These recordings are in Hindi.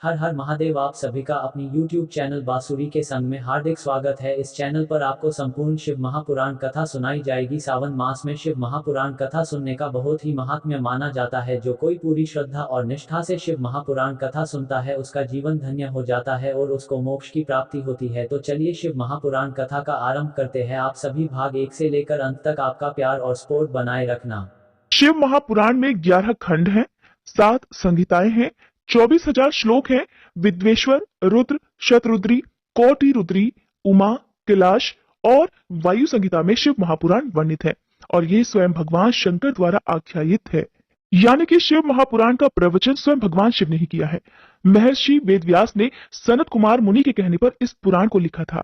हर हर महादेव। आप सभी का अपनी YouTube चैनल बांसुरी के संग में हार्दिक स्वागत है। इस चैनल पर आपको संपूर्ण शिव महापुराण कथा सुनाई जाएगी। सावन मास में शिव महापुराण कथा सुनने का बहुत ही महात्म्य माना जाता है। जो कोई पूरी श्रद्धा और निष्ठा से शिव महापुराण कथा सुनता है उसका जीवन धन्य हो जाता है और उसको मोक्ष की प्राप्ति होती है। तो चलिए शिव महापुराण कथा का आरंभ करते हैं। आप सभी भाग 1 से लेकर अंत तक आपका प्यार और सपोर्ट बनाए रखना। शिव महापुराण में 11 खंड हैं, 7 संहिताएं हैं, 24,000 श्लोक हैं। विद्वेश्वर, रुद्र, शतरुद्री, कोटि रुद्री, उमा, कैलाश और वायु संहिता में शिव महापुराण वर्णित है और ये स्वयं भगवान शंकर द्वारा आख्यायित है। यानी कि शिव महापुराण का प्रवचन स्वयं भगवान शिव ने ही किया है। महर्षि वेदव्यास ने सनत कुमार मुनि के कहने पर इस पुराण को लिखा था।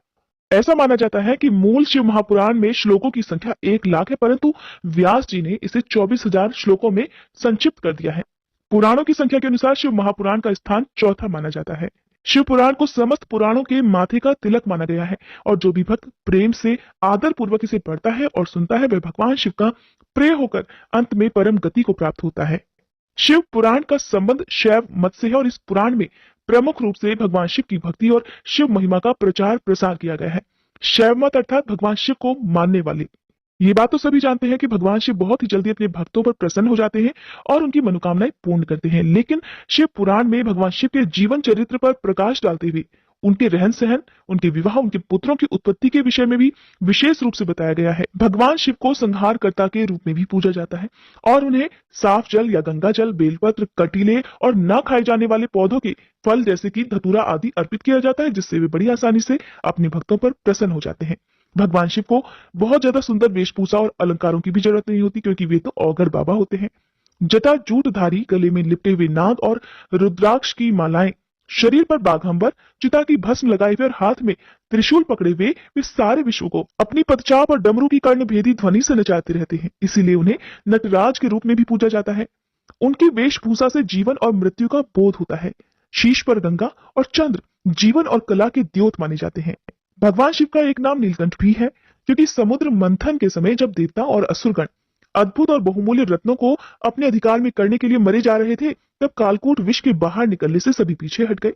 ऐसा माना जाता है कि मूल शिव महापुराण में श्लोकों की संख्या 1 लाख है, परंतु व्यास जी ने इसे 24,000 श्लोकों में संक्षिप्त कर दिया है। पुराणों की संख्या के अनुसार शिव महापुराण का स्थान चौथा माना जाता है। शिव पुराण को समस्त पुराणों के माथे का तिलक माना गया है और जो भी भक्त प्रेम से आदर पूर्वक इसे पढ़ता है और सुनता है वह भगवान शिव का प्रिय होकर अंत में परम गति को प्राप्त होता है। शिव पुराण का संबंध शैव मत से है और इस पुराण में प्रमुख रूप से भगवान शिव की भक्ति और शिव महिमा का प्रचार प्रसार किया गया है। शैव मत अर्थात भगवान शिव को मानने वाले। ये बात तो सभी जानते हैं कि भगवान शिव बहुत ही जल्दी अपने भक्तों पर प्रसन्न हो जाते हैं और उनकी मनोकामनाएं पूर्ण करते हैं, लेकिन शिव पुराण में भगवान शिव के जीवन चरित्र पर प्रकाश डालते हुए उनके रहन सहन, उनके विवाह, उनके पुत्रों की उत्पत्ति के विषय में भी विशेष रूप से बताया गया है। भगवान शिव को संहारकर्ता के रूप में भी पूजा जाता है और उन्हें साफ जल या गंगा जल, बेलपत्र, कटीले और न खाए जाने वाले पौधों के फल जैसे कि धतूरा आदि अर्पित किया जाता है, जिससे वे बड़ी आसानी से अपने भक्तों पर प्रसन्न हो जाते हैं। भगवान शिव को बहुत ज्यादा सुंदर वेशभूषा और अलंकारों की भी जरूरत नहीं होती, क्योंकि वे तो औगर बाबा होते हैं। जटा जूटधारी, गले में लिपटे हुए नाग और रुद्राक्ष की मालाएं, शरीर पर बाघंबर, चिता की भस्म लगाए हुए और हाथ में त्रिशूल पकड़े हुए वे सारे विश्व को अपनी पदचाप और डमरू की कर्णभेदी ध्वनि से नचाते रहते हैं। इसीलिए उन्हें नटराज के रूप में भी पूजा जाता है। उनकी वेशभूषा से जीवन और मृत्यु का बोध होता है। शीश पर गंगा और चंद्र जीवन और कला के द्योत माने जाते हैं। भगवान शिव का एक नाम नीलकंठ भी है, क्योंकि समुद्र मंथन के समय जब देवता और असुरगण अद्भुत और बहुमूल्य रत्नों को अपने अधिकार में करने के लिए मरे जा रहे थे, तब कालकूट विष के बाहर निकलने से सभी पीछे हट गए।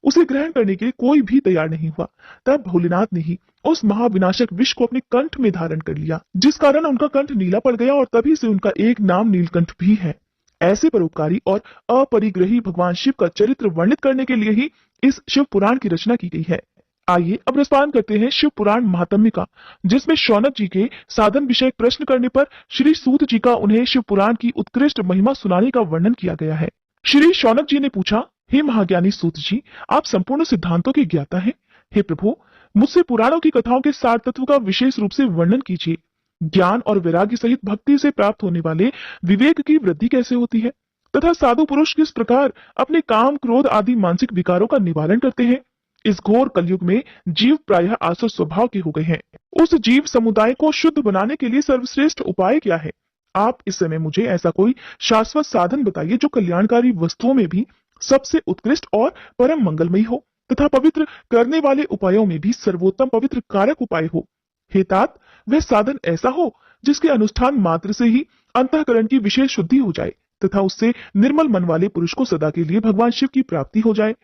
उसे ग्रहण करने के लिए कोई भी तैयार नहीं हुआ। तब भोलेनाथ ने ही उस महाविनाशक विष को अपने कंठ में धारण कर लिया, जिस कारण उनका कंठ नीला पड़ गया और तभी से उनका एक नाम नीलकंठ भी है। ऐसे परोपकारी और अपरिग्रही भगवान शिव का चरित्र वर्णित करने के लिए ही इस शिव पुराण की रचना की गई है। आइए अब रसपान करते हैं शिव पुराण महात्म्य का, जिसमें शौनक जी के साधन विषय प्रश्न करने पर श्री सूत जी का उन्हें शिव पुराण की उत्कृष्ट महिमा सुनाने का वर्णन किया गया है। श्री शौनक जी ने पूछा, हे महाज्ञानी सूत जी, आप संपूर्ण सिद्धांतों के ज्ञाता हैं। हे प्रभु, मुझसे पुराणों की कथाओं के सार तत्व का विशेष रूप से वर्णन कीजिए। ज्ञान और वैराग्य सहित भक्ति से प्राप्त होने वाले विवेक की वृद्धि कैसे होती है तथा साधु पुरुष किस प्रकार अपने काम, क्रोध आदि मानसिक विकारों का निवारण करते हैं। इस घोर कलयुग में जीव प्रायः आसुर स्वभाव के हो गए हैं। उस जीव समुदाय को शुद्ध बनाने के लिए सर्वश्रेष्ठ उपाय क्या है? आप इस समय मुझे ऐसा कोई शाश्वत साधन बताइए जो कल्याणकारी वस्तुओं में भी सबसे उत्कृष्ट और परम मंगलमयी हो तथा पवित्र करने वाले उपायों में भी सर्वोत्तम पवित्र कारक उपाय हो। हे तात, वह साधन ऐसा हो जिसके अनुष्ठान मात्र से ही अंतःकरण की विशेष शुद्धि हो जाए तथा उससे निर्मल मन वाले पुरुष को सदा के लिए भगवान शिव की प्राप्ति हो जाए।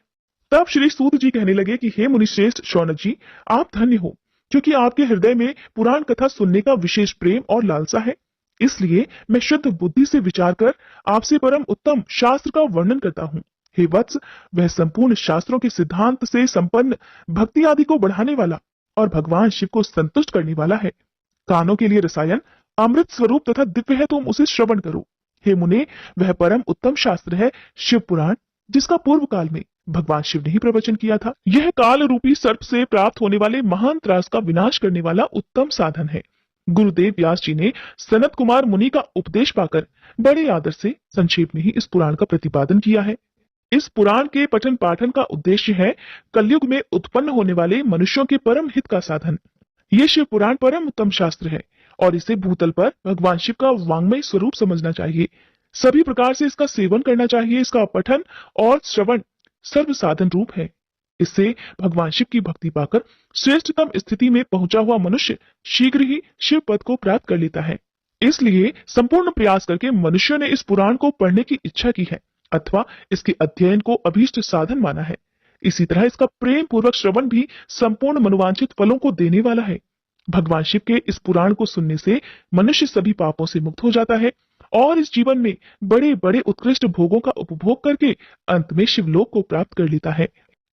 तब श्री सूत जी कहने लगे कि हे मुनिश्रेष्ठ शौनक जी, आप धन्य हो, क्योंकि आपके हृदय में पुराण कथा सुनने का विशेष प्रेम और लालसा है। इसलिए मैं शुद्ध बुद्धि से विचार कर आपसे परम उत्तम शास्त्र का वर्णन करता हूँ। हे वत्स, वह संपूर्ण शास्त्रों के सिद्धांत से संपन्न, भक्ति आदि को बढ़ाने वाला और भगवान शिव को संतुष्ट करने वाला है। कानों के लिए रसायन, अमृत स्वरूप तथा दिव्य है, तुम उसे श्रवण करो। हे मुने, वह परम उत्तम शास्त्र है शिव पुराण, जिसका पूर्व काल में भगवान शिव ने ही प्रवचन किया था। यह काल रूपी सर्प से प्राप्त होने वाले महान त्रास का विनाश करने वाला उत्तम साधन है। गुरुदेव व्यास जी ने सनत कुमार मुनि का उपदेश पाकर बड़े आदर से संक्षेप में ही इस पुराण का प्रतिपादन किया है। इस पुराण के पठन पाठन का उद्देश्य है कलयुग में उत्पन्न होने वाले मनुष्यों के परम हित का साधन। ये शिव पुराण परम उत्तम शास्त्र है और इसे भूतल पर भगवान शिव का वांग्मय स्वरूप समझना चाहिए। सभी प्रकार से इसका सेवन करना चाहिए। इसका पठन और श्रवण सर्व साधन रूप है। इससे भगवान शिव की भक्ति पाकर श्रेष्ठतम स्थिति में पहुंचा हुआ मनुष्य शीघ्र ही शिव पद को प्राप्त कर लेता है। इसलिए संपूर्ण प्रयास करके मनुष्यों ने इस पुराण को पढ़ने की इच्छा की है अथवा इसके अध्ययन को अभीष्ट साधन माना है। इसी तरह इसका प्रेम पूर्वक श्रवण भी संपूर्ण मनोवांछित फलों को देने वाला है। भगवान शिव के इस पुराण को सुनने से मनुष्य सभी पापों से मुक्त हो जाता है और इस जीवन में बड़े बड़े उत्कृष्ट भोगों का उपभोग करके अंत में शिवलोक को प्राप्त कर लेता है।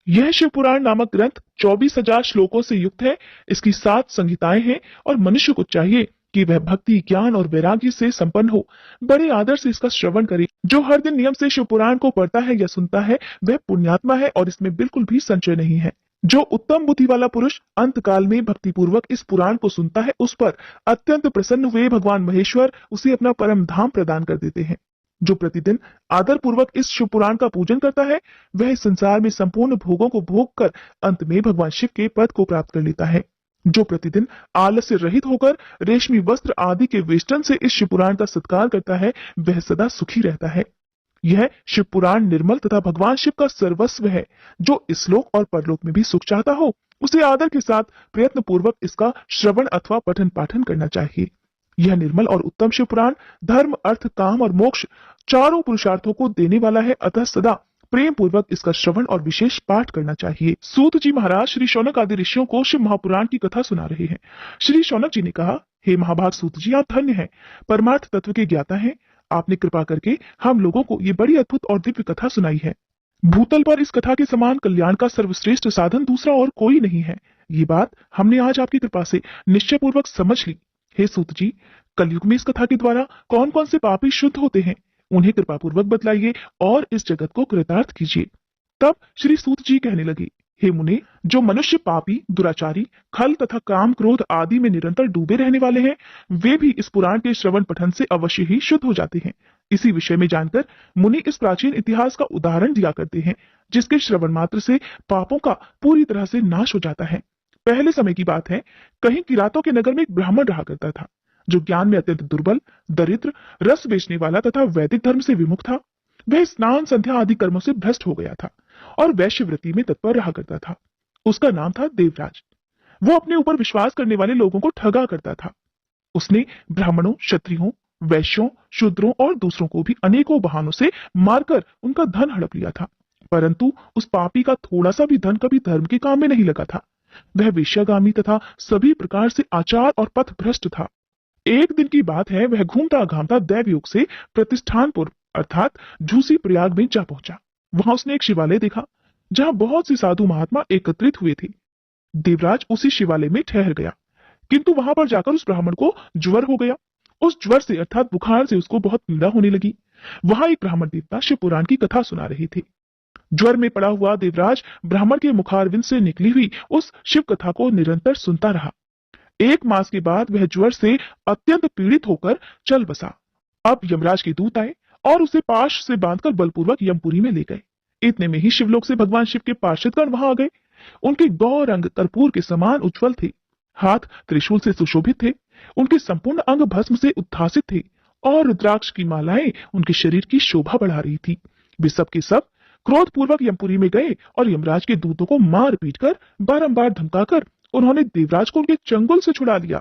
यह शिव पुराण नामक ग्रंथ 24,000 श्लोकों से युक्त है। इसकी 7 संहिताएं हैं और मनुष्य को चाहिए कि वह भक्ति, ज्ञान और वैराग्य से संपन्न हो, बड़े आदर से इसका श्रवण करे। जो हर दिन नियम से शिव पुराण को पढ़ता है या सुनता है वह पुण्यात्मा है और इसमें बिल्कुल भी संशय नहीं है। जो उत्तम बुद्धि वाला पुरुष अंत काल में भक्ति पूर्वक इस पुराण को सुनता है उस पर अत्यंत प्रसन्न हुए भगवान महेश्वर उसे अपना परम धाम प्रदान कर देते हैं। जो प्रतिदिन आदर पूर्वक इस शिव पुराण का पूजन करता है वह इस संसार में संपूर्ण भोगों को भोग कर अंत में भगवान शिव के पद को प्राप्त कर लेता है। जो प्रतिदिन आलस्य रहित होकर रेशमी वस्त्र आदि के वेष्टन से इस शिव पुराण का सत्कार करता है वह सदा सुखी रहता है। यह शिव पुराण निर्मल तथा भगवान शिव का सर्वस्व है। जो इस-लोक और परलोक में भी सुख चाहता हो उसे आदर के साथ प्रयत्न पूर्वक इसका श्रवण अथवा पठन पाठन करना चाहिए। यह निर्मल और उत्तम शिव पुराण धर्म, अर्थ, काम और मोक्ष चारों पुरुषार्थों को देने वाला है, अतः सदा प्रेम पूर्वक इसका श्रवण और विशेष पाठ करना चाहिए। सूत जी महाराज श्री शौनक आदि ऋषियों को शिव महापुराण की कथा सुना रहे हैं। श्री शौनक जी ने कहा, हे महाभाग सूत जी, आप धन्य हैं, परमार्थ तत्व के ज्ञाता हैं। आपने कृपा करके हम लोगों को ये बड़ी अद्भुत और दिव्य कथा सुनाई है। भूतल पर इस कथा के समान कल्याण का सर्वश्रेष्ठ साधन दूसरा और कोई नहीं है। ये बात हमने आज आपकी कृपा से निश्चय पूर्वक समझ ली। हे सूत जी, कलयुग में इस कथा के द्वारा कौन कौन से पापी शुद्ध होते हैं उन्हें कृपा पूर्वक बतलाइए और इस जगत को कृतार्थ कीजिए। तब श्री सूत जी कहने लगे, हे मुने, जो मनुष्य पापी, दुराचारी, खल तथा काम, क्रोध आदि में निरंतर डूबे रहने वाले हैं वे भी इस पुराण के श्रवण पठन से अवश्य ही शुद्ध हो जाते हैं। इसी विषय में जानकर मुनि इस प्राचीन इतिहास का उदाहरण दिया करते हैं जिसके श्रवण मात्र से पापों का पूरी तरह से नाश हो जाता है। पहले समय की बात है, कहीं किरातों के नगर में एक ब्राह्मण रहा करता था जो ज्ञान में अत्यंत दुर्बल, दरिद्र, रस बेचने वाला तथा वैदिक धर्म से विमुख था। वह स्नान, संध्या आदि कर्मों से भ्रष्ट हो गया था और वैश्यवृत्ति में तत्पर रहा करता था। उसका नाम था देवराज। वो अपने ऊपर विश्वास करने वाले लोगों को ठगा करता था। उसने ब्राह्मणों, क्षत्रियों, वैश्यों, शूद्रों और दूसरों को भी अनेकों बहानों से मारकर उनका धन हड़प लिया था, परंतु उस पापी का थोड़ा सा भी धन कभी धर्म के काम में नहीं लगा था। वह वेश्यागामी तथा सभी प्रकार से आचार और पथ भ्रष्ट था। एक दिन की बात है, वह घूमता घामता दैवयोग से प्रतिष्ठानपुर अर्थात झूसी प्रयाग में जा पहुंचा। वहां उसने एक शिवालय देखा जहां बहुत से साधु महात्मा एकत्रित हुए थे। देवराज उसी शिवालय में ठहर गया, किंतु वहां पर जाकर उस ब्राह्मण को ज्वर हो गया। उस ज्वर से अर्थात बुखार से उसको बहुत पीड़ा होने लगी। वहां एक ब्राह्मण देवता शिव पुराण की कथा सुना रहे थे। ज्वर में पड़ा हुआ देवराज ब्राह्मण के मुखारविंद से निकली हुई उस शिव कथा को निरंतर सुनता रहा। 1 मास के बाद वह ज्वर से अत्यंत पीड़ित होकर चल बसा। अब यमराज के दूत आए और उसे पाश से बांधकर बलपूर्वक यमपुरी में ले गए। इतने में ही शिवलोक से भगवान शिव के पार्षदगण वहां आ गए। उनके गौर अंग कर्पूर के समान उज्ज्वल थे, हाथ त्रिशूल से सुशोभित थे, उनके संपूर्ण अंग भस्म से उद्भासित थे और रुद्राक्ष की मालाएं उनके शरीर की शोभा बढ़ा रही थी। वे सब के सब क्रोध पूर्वक यमपुरी में गए और यमराज के दूतों को मार पीट कर बारंबार धमकाकर उन्होंने देवराज को उनके चंगुल से छुड़ा लिया।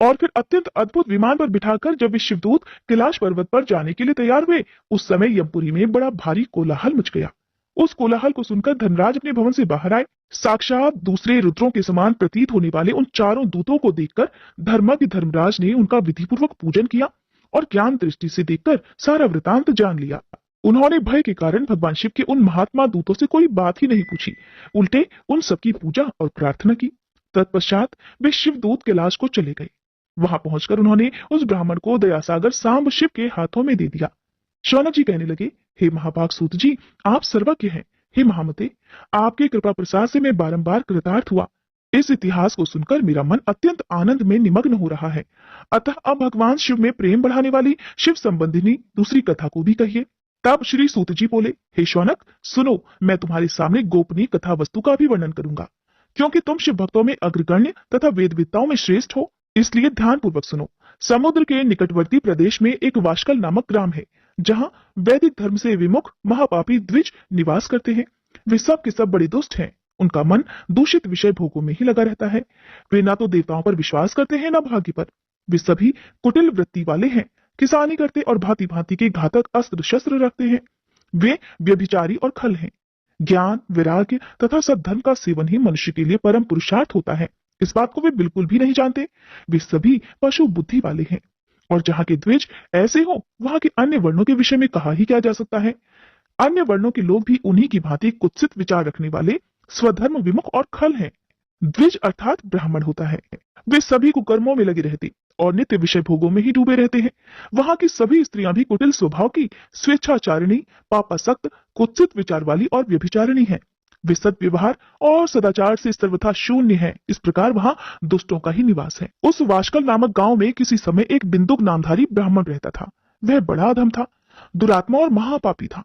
और फिर अत्यंत अद्भुत विमान पर बिठाकर जब वे शिवदूत कैलाश पर्वत पर जाने के लिए तैयार हुए उस समय यमपुरी में बड़ा भारी कोलाहल मच गया। उस कोलाहल को सुनकर धनराज अपने भवन से बाहर आए। साक्षात दूसरे रुद्रों के समान प्रतीत होने वाले उन चारों दूतों को देखकर धर्मज्ञ धर्मराज ने उनका विधिपूर्वक पूजन किया और ज्ञान दृष्टि से देखकर सारा वृतांत जान लिया। उन्होंने भय के कारण भगवान शिव के उन महात्मा दूतों से कोई बात ही नहीं पूछी, उल्टे उन सबकी पूजा और प्रार्थना की। तत्पश्चात वे शिवदूत कैलाश को चले गए। वहां पहुंचकर उन्होंने उस ब्राह्मण को दयासागर सांब शिव के हाथों में दे दिया। शौनक जी कहने लगे, हे महाभाग सूत जी, आप सर्वज्ञ हैं। हे महामते, आपके कृपा प्रसाद से मैं बारंबार कृतार्थ हुआ। इस इतिहास को सुनकर मेरा मन अत्यंत आनंद में निमग्न हो रहा है। अतः अब भगवान शिव में प्रेम बढ़ाने वाली शिव संबंधिनी दूसरी कथा को भी कहिए। तब श्री सूत जी बोले, हे शौनक, सुनो, मैं तुम्हारे सामने गोपनीय कथा वस्तु का भी वर्णन करूंगा। क्योंकि तुम शिव भक्तों में अग्रगण्य तथा वेदविद्ताओं में श्रेष्ठ हो, इसलिए ध्यान पूर्वक सुनो। समुद्र के निकटवर्ती प्रदेश में एक वाशकल नामक ग्राम है जहां वैदिक धर्म से विमुख महापापी द्विज निवास करते हैं। वे सब के सब बड़े दुष्ट हैं। उनका मन दूषित विषय भोगों में ही लगा रहता है। वे ना तो देवताओं पर विश्वास करते हैं, ना भाग्य पर। वे सभी कुटिल वृत्ति वाले हैं, किसानी करते और भांति भांति के घातक अस्त्र शस्त्र रखते हैं। वे व्यभिचारी और खल हैं। ज्ञान, वैराग्य तथा सद्धर्म का सेवन ही मनुष्य के लिए परम पुरुषार्थ होता है। इस बात को वे बिल्कुल भी नहीं जानते। वे सभी पशु बुद्धि वाले हैं। और जहाँ के द्विज ऐसे हो, वहां के अन्य वर्णों के विषय में कहा ही क्या जा सकता है। अन्य वर्णों के लोग भी उन्हीं की भांति कुत्सित विचार रखने वाले, स्वधर्म विमुख और खल हैं। द्विज अर्थात ब्राह्मण होता है। वे सभी कुकर्मों में लगे रहते और नित्य विषय भोगों में ही डूबे रहते हैं। वहां की सभी स्त्रियां भी कुटिल स्वभाव की, स्वेच्छाचारिणी, पापासक्त, कुत्सित विचार वाली और व्यभिचारिणी हैं। वे सद्व्यवहार और सदाचार से सर्वथा शून्य है। इस प्रकार वहां दुष्टों का ही निवास है। उस वाशकल नामक गांव में किसी समय एक बिंदुक नामधारी ब्राह्मण रहता था। वह बड़ा अधम था, दुरात्मा और महापापी था।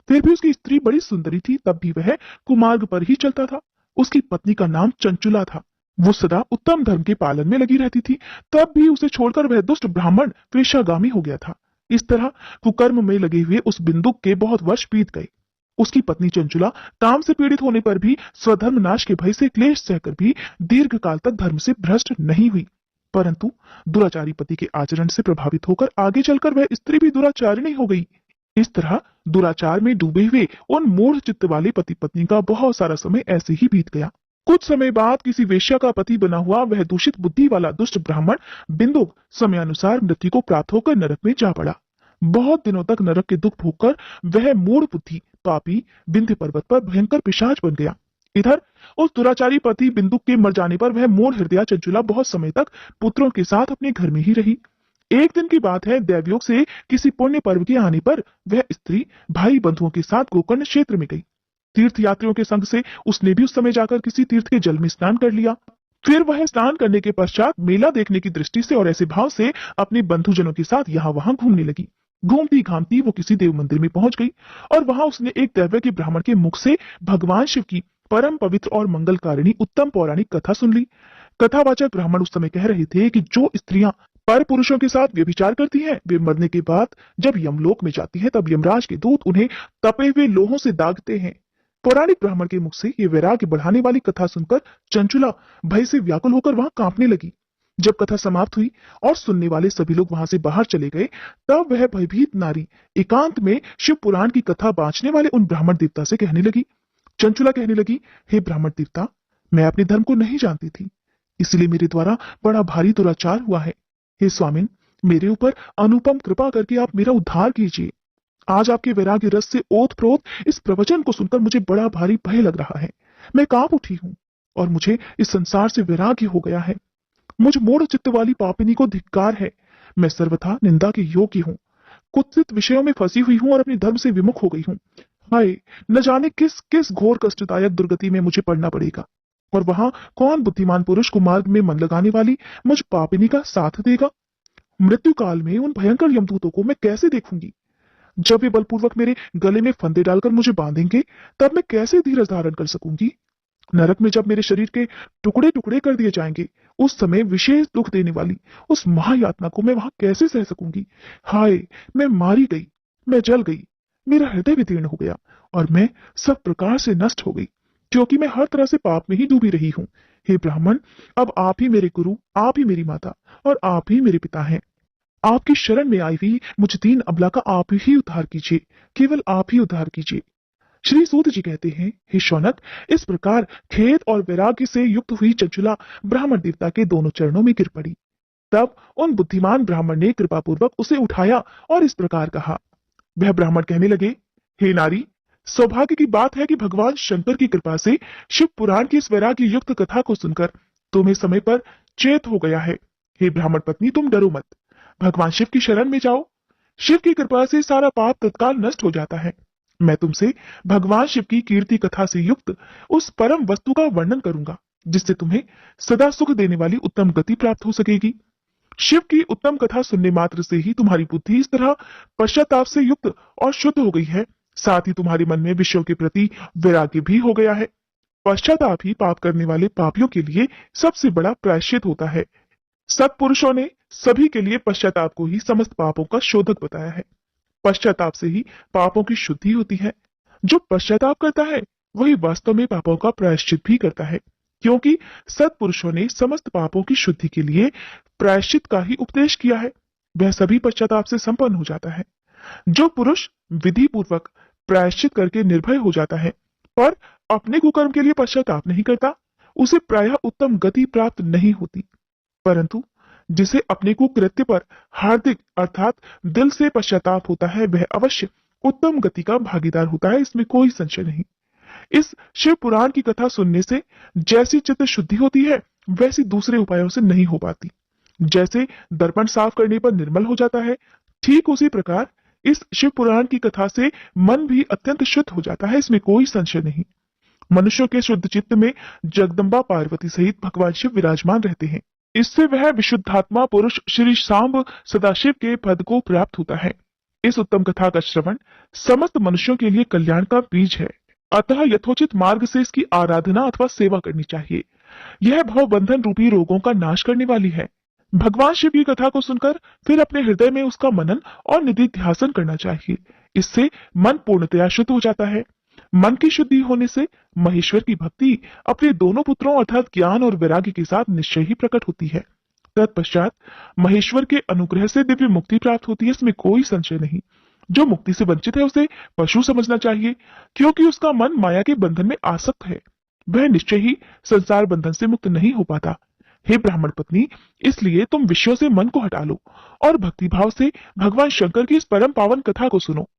फिर भी उसकी स्त्री बड़ी सुंदरी थी, तब भी वह कुमार्ग पर ही चलता था। उसकी पत्नी का नाम चंचुला था। वो सदा उत्तम धर्म के पालन में लगी रहती थी, तब भी उसे छोड़कर वह दुष्ट ब्राह्मण वेश्यागामी हो गया था। इस तरह कुकर्म में लगे हुए उस बिंदुक के बहुत वर्ष बीत गए। उसकी पत्नी चंचुला काम से पीड़ित होने पर भी, स्वधर्म नाश के भय से क्लेश सहकर भी दीर्घ काल तक धर्म से भ्रष्ट नहीं हुई, परंतु दुराचारी पति के आचरण से प्रभावित होकर आगे चलकर वह स्त्री भी दुराचारिणी हो गई। इस तरह दुराचार में डूबे हुए उन मूढ़ चित्त वाले पति पत्नी का बहुत सारा समय ऐसे ही बीत गया। कुछ समय बाद किसी वेश्या का पति बना हुआ वह दूषित बुद्धि वाला दुष्ट ब्राह्मण बिंदुक समयानुसार मृत्यु को प्राप्त होकर नरक में जा पड़ा। बहुत दिनों तक नरक के दुख भोगकर वह मूढ़ बुद्धि पापी विंध्य पर्वत पर भयंकर पिशाच बन गया। इधर उस दुराचारी पति बिंदुक के मर जाने पर वह मूढ़ हृदया चंचुला बहुत समय तक पुत्रों के साथ अपने घर में ही रही। एक दिन की बात है, दैवयोग से किसी पुण्य पर्व के आने पर वह स्त्री भाई बंधुओं के साथ गोकर्ण क्षेत्र में गई। तीर्थ यात्रियों के संग से उसने भी उस समय जाकर किसी तीर्थ के जल में स्नान कर लिया। फिर वह स्नान करने के पश्चात मेला देखने की दृष्टि से और ऐसे भाव से अपने बंधुजनों के साथ यहाँ वहां घूमने लगी। घूमती घामती वो किसी देव मंदिर में पहुंच गई और वहां उसने एक दैव्य के ब्राह्मण के मुख से भगवान शिव की परम पवित्र और मंगलकारिणी उत्तम पौराणिक कथा सुन ली। कथावाचक ब्राह्मण उस समय कह रहे थे कि जो स्त्रियां पर पुरुषों के साथ व्यभिचार करती हैं, वे मरने के बाद जब यमलोक में जाती हैं, तब यमराज के दूत उन्हें तपे हुए लोहों से दागते हैं। पौराणिक ब्राह्मण के मुख से ये वैराग्य बढ़ाने वाली कथा सुनकर चंचुला भय से व्याकुल होकर वहां कांपने लगी। जब कथा समाप्त हुई और सुनने वाले सभी लोग वहां से बाहर चले गए, तब वह भयभीत नारी एकांत में शिव पुराण की कथा बांचने वाले उन ब्राह्मण देवता से कहने लगी। चंचुला कहने लगी, हे ब्राह्मण देवता, मैं अपने धर्म को नहीं जानती थी, इसलिए मेरे द्वारा बड़ा भारी दुराचार हुआ है। हे स्वामिन, मेरे ऊपर अनुपम कृपा करके आप मेरा उद्धार कीजिए। आज आपके वैराग्य रस से ओतप्रोत इस प्रवचन को सुनकर मुझे बड़ा भारी भय लग रहा है। मैं कांप उठी हूँ और मुझे इस संसार से वैराग्य हो गया है। मुझ मूढ़ चित्त वाली पापिनी को धिक्कार है। मैं सर्वथा निंदा के योग्य हूँ, कुत्सित विषयों में फंसी हुई हूँ और अपने धर्म से विमुख हो गई हूँ। हाय, न जाने किस किस घोर कष्टदायक दुर्गति में मुझे पड़ना पड़ेगा, और वहां कौन बुद्धिमान पुरुष को मार्ग में मन लगाने वाली मुझ पापिनी का साथ देगा। मृत्यु काल में उन भयंकर यमदूतों को मैं कैसे देखूंगी। जब वे बलपूर्वक मेरे गले में फंदे डालकर मुझे बांधेंगे, तब मैं कैसे धीरज धारण कर सकूंगी। नरक में जब मेरे शरीर के टुकड़े टुकड़े कर दिए जाएंगे, उस समय विशेष दुख देने वाली उस महायातना को मैं वहां कैसे सह सकूंगी। हाय, मैं मारी गई, मैं जल गई, मेरा हृदय विदीर्ण हो गया और मैं सब प्रकार से नष्ट हो गई, क्योंकि मैं हर तरह से पाप में ही डूबी रही हूँ। हे ब्राह्मण, अब आप ही मेरे गुरु, आप ही मेरी माता और आप ही मेरे पिता हैं। आपकी शरण में आई हुई मुझ दीन अबला का आप ही उद्धार कीजिए, केवल आप ही उद्धार कीजिए। श्री सूत जी कहते हैं, हे शौनक, इस प्रकार खेद और वैराग्य से युक्त हुई चंचुला ब्राह्मण देवता के दोनों चरणों में गिर पड़ी। तब उन बुद्धिमान ब्राह्मण ने कृपापूर्वक उसे उठाया और इस प्रकार कहा। वह ब्राह्मण कहने लगे, हे नारी, सौभाग्य की बात है कि भगवान शंकर की कृपा से शिव पुराण की इस वैराग्य युक्त कथा को सुनकर तुम्हें समय पर चेत हो गया है। हे ब्राह्मण पत्नी, तुम डरो मत, भगवान शिव की शरण में जाओ। शिव की कृपा से सारा पाप तत्काल नष्ट हो जाता है। मैं तुमसे भगवान शिव की कीर्ति कथा से युक्त उस परम वस्तु का वर्णन करूंगा, जिससे तुम्हें सदा सुख देने वाली उत्तम गति प्राप्त हो सकेगी। शिव की उत्तम कथा सुनने मात्र से ही तुम्हारी बुद्धि इस तरह पश्चाताप से युक्त और शुद्ध हो गई है, साथ ही तुम्हारे मन में विषयों के प्रति वैराग्य भी हो गया है। पश्चाताप ही पाप करने वाले पापियों के लिए सबसे बड़ा प्रायश्चित होता है। सत्पुरुषों ने सभी के लिए पश्चाताप को ही समस्त पापों का शोधक बताया है। पश्चाताप से ही पापों की शुद्धि होती है। जो पश्चाताप करता है वही वास्तव में पापों का प्रायश्चित भी करता है, क्योंकि सत्पुरुषों ने समस्त पापों की शुद्धि के लिए प्रायश्चित का ही उपदेश किया है। वह सभी पश्चाताप से संपन्न हो जाता है। जो पुरुष विधि पूर्वक प्रायश्चित करके निर्भय हो जाता है, पर अपने कुकर्म के लिए पश्चाताप नहीं करता, उसे प्रायः उत्तम गति प्राप्त नहीं होती। परंतु जिसे अपने कुकृत्य पर हार्दिक अर्थात दिल से पश्चाताप होता है, वह अवश्य उत्तम गति का भागीदार होता है, इसमें कोई संशय नहीं। इस शिव पुराण की कथा सुनने से जैसी चित्त शुद्धि होती है, वैसी दूसरे उपायों से नहीं हो पाती। जैसे दर्पण साफ करने पर निर्मल हो जाता है, ठीक उसी प्रकार इस शिव पुराण की कथा से मन भी अत्यंत शुद्ध हो जाता है, इसमें कोई संशय नहीं। मनुष्यों के शुद्ध चित्त में जगदम्बा पार्वती सहित भगवान शिव विराजमान रहते हैं। इससे वह विशुद्धात्मा पुरुष श्री सांब सदाशिव के पद को प्राप्त होता है। इस उत्तम कथा का श्रवण समस्त मनुष्यों के लिए कल्याण का बीज है, अतः यथोचित मार्ग से इसकी आराधना अथवा सेवा करनी चाहिए। यह भवबंधन रूपी रोगों का नाश करने वाली है। भगवान शिव की कथा को सुनकर फिर अपने हृदय में उसका मनन और निधिध्यासन करना चाहिए। इससे मन पूर्णतया शुद्ध हो जाता है। मन की शुद्धि होने से महेश्वर की भक्ति अपने दोनों पुत्रों अर्थात ज्ञान और वैराग्य के साथ निश्चय ही प्रकट होती है। तत्पश्चात महेश्वर के अनुग्रह से दिव्य मुक्ति प्राप्त होती है, इसमें कोई संशय नहीं। जो मुक्ति से वंचित है उसे पशु समझना चाहिए, क्योंकि उसका मन माया के बंधन में आसक्त है। वह निश्चय ही संसार बंधन से मुक्त नहीं हो पाता। हे ब्राह्मण पत्नी, इसलिए तुम विषयों से मन को हटा लो और भक्तिभाव से भगवान शंकर की इस परम पावन कथा को सुनो।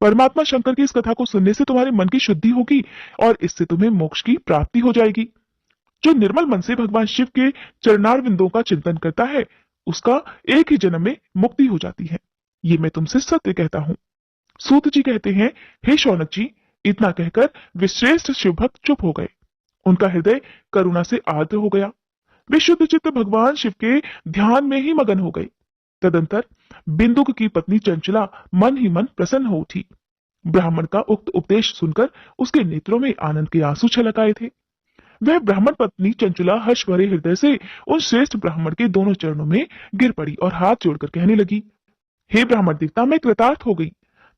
परमात्मा शंकर की इस कथा को सुनने से तुम्हारे मन की शुद्धि होगी और इससे तुम्हें मोक्ष की प्राप्ति हो जाएगी। जो निर्मल मन से भगवान शिव के चरणारविंदों का चिंतन करता है, उसका एक ही जन्म में मुक्ति हो जाती है। ये मैं तुमसे सत्य कहता हूँ। सूत जी कहते हैं, हे शौनक जी, इतना कहकर वे श्रेष्ठ शिव भक्त चुप हो गए। उनका हृदय करुणा से आर्द्र हो गया। वे शुद्ध चित्त भगवान शिव के ध्यान में ही मगन हो गए। तदंतर बिंदुक की पत्नी चंचला मन ही मन प्रसन्न हो उठी। ब्राह्मण का उक्त उपदेश सुनकर उसके नेत्रों में आनंद के आंसू छलक आए थे। वह ब्राह्मण पत्नी चंचला हर्ष भरे हृदय से उन श्रेष्ठ ब्राह्मण के दोनों चरणों में गिर पड़ी और हाथ जोड़कर कहने लगी, हे ब्राह्मण देवता, मैं कृतार्थ हो गई।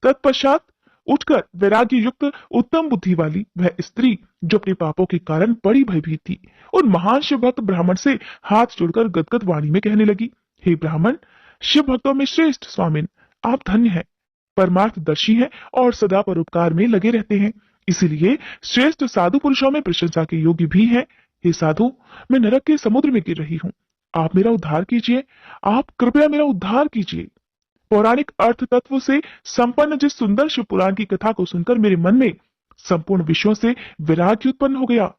तत्पश्चात उठकर वैराग्य युक्त उत्तम बुद्धि वाली वह स्त्री, जो अपने पापों के कारण बड़ी भयभीत थी, उन महान शिव भक्त ब्राह्मण से हाथ जोड़कर गदगद वाणी में कहने लगी, हे ब्राह्मण, शिव भक्तों में श्रेष्ठ स्वामिन, आप धन्य हैं, परमार्थदर्शी हैं और सदा परोपकार में लगे रहते हैं, इसीलिए श्रेष्ठ साधु पुरुषों में प्रशंसा के योग्य भी हैं। हे साधु, मैं नरक के समुद्र में गिर रही हूँ, आप मेरा उद्धार कीजिए, आप कृपया मेरा उद्धार कीजिए। पौराणिक अर्थ तत्व से संपन्न जिस सुंदर शिव पुराण की कथा को सुनकर मेरे मन में संपूर्ण विषयों से वैराग्य उत्पन्न हो गया।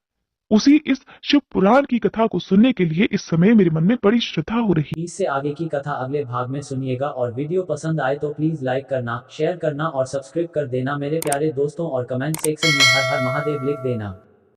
उसी इस शिव पुराण की कथा को सुनने के लिए इस समय मेरे मन में बड़ी श्रद्धा हो रही। इससे आगे की कथा अगले भाग में सुनिएगा और वीडियो पसंद आए तो प्लीज लाइक करना, शेयर करना और सब्सक्राइब कर देना मेरे प्यारे दोस्तों और कमेंट सेक्शन में हर हर महादेव लिख देना।